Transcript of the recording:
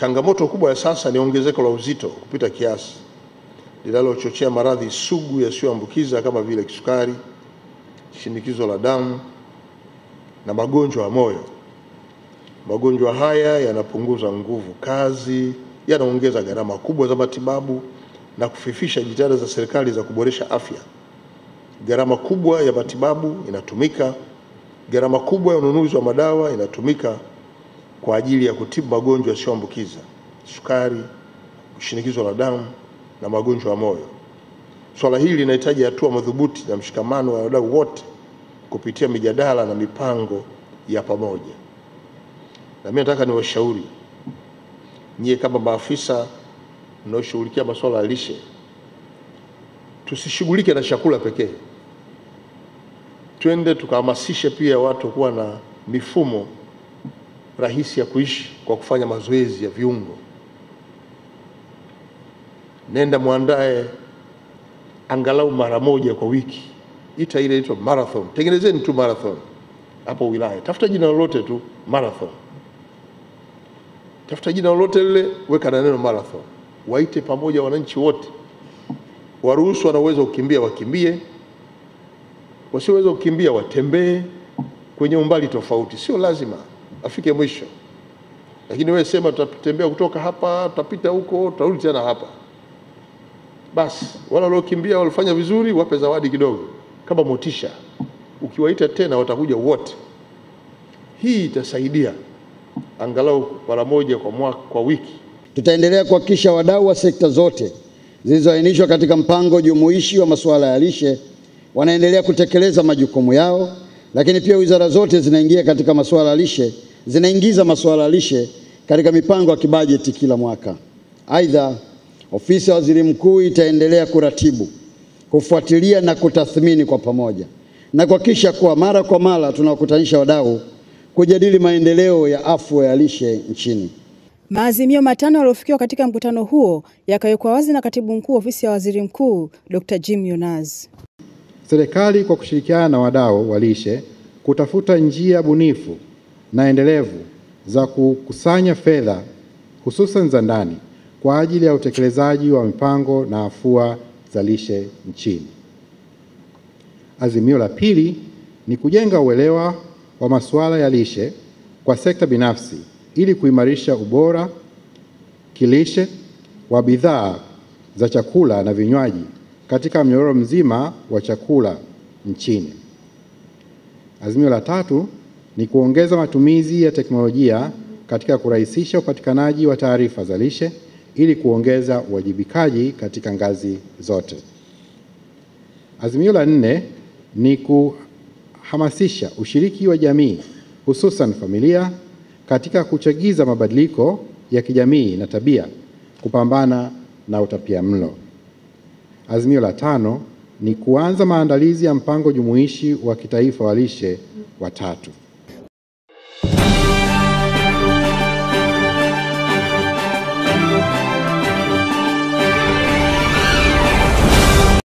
Changamoto kubwa ya sasa ni ongezeko la uzito kupita kiasi linalochochea maradhi sugu yasiyoambukiza kama vile kisukari, shinikizo la damu na magonjwa ya moyo. Magonjwa haya yanapunguza nguvu kazi, yanaongeza gharama kubwa za matibabu na kufifisha jitihada za serikali za kuboresha afya. Gharama kubwa ya matibabu inatumika, gharama kubwa ya ununuzi wa madawa inatumika kwa ajili ya kutibu magonjwa yasiyoambukiza, sukari, shinikizo la damu na magonjwa ya moyo. Swala hili linahitaji hatua madhubuti na mshikamano wa wadau wote kupitia mijadala na mipango ya pamoja. Na mimi nataka niwashauri nyie kama maafisa mnaoshughulikia masuala ya lishe, tusishughulike na chakula pekee. Twende tukahamasishe pia watu kuwa na mifumo rahisi ya kuishi kwa kufanya mazoezi ya viungo. Nenda muandae angalau mara moja kwa wiki. Ile inaitwa marathon. Tengenezeni tu marathon hapo wilaya. Tafuta jina lolote tu marathon. Tafuta jina lolote lile, weka na neno marathon. Waite pamoja wananchi wote. Waruhusu wanaweza kukimbia wakimbie. Wasioweza kukimbia watembee kwenye umbali tofauti. Sio lazima afike mwisho. Lakini wewe sema tutatembea kutoka hapa, tutapita huko, tutarudi tena hapa. Basi wale waliokimbia walifanya vizuri, wape zawadi kidogo kama motisha. Ukiwaita tena watakuja wote. Hii itasaidia angalau mara moja kwa wiki. Tutaendelea kuhakikisha wadau wa sekta zote zilizoainishwa katika mpango jumuishi wa masuala ya lishe wanaendelea kutekeleza majukumu yao, lakini pia wizara zote zinaingiza masuala ya lishe katika mipango ya kibajeti kila mwaka. Aidha, ofisi ya Waziri Mkuu itaendelea kuratibu, kufuatilia na kutathmini kwa pamoja na kuhakikisha kuwa mara kwa mara tunakutanisha wadau kujadili maendeleo ya afya ya lishe nchini. Maazimio matano yaliyofikiwa katika mkutano huo yakawekwa wazi na Katibu Mkuu Ofisi ya Waziri Mkuu Dr. Jim Younaz. Serikali kwa kushirikiana na wadau wa lishe kutafuta njia bunifu na endelevu za kukusanya fedha hususan za ndani kwa ajili ya utekelezaji wa mipango na afua za lishe nchini. Azimio la pili ni kujenga uelewa wa masuala ya lishe kwa sekta binafsi ili kuimarisha ubora kilishe wa bidhaa za chakula na vinywaji katika mnyororo mzima wa chakula nchini. Azimio la tatu ni kuongeza matumizi ya teknolojia katika kurahisisha upatikanaji wa taarifa za lishe ili kuongeza uwajibikaji katika ngazi zote. Azimio la nne ni kuhamasisha ushiriki wa jamii hususan familia katika kuchagiza mabadiliko ya kijamii na tabia kupambana na utapiamlo. Azimio la tano ni kuanza maandalizi ya mpango jumuishi wa kitaifa wa lishe wa 3.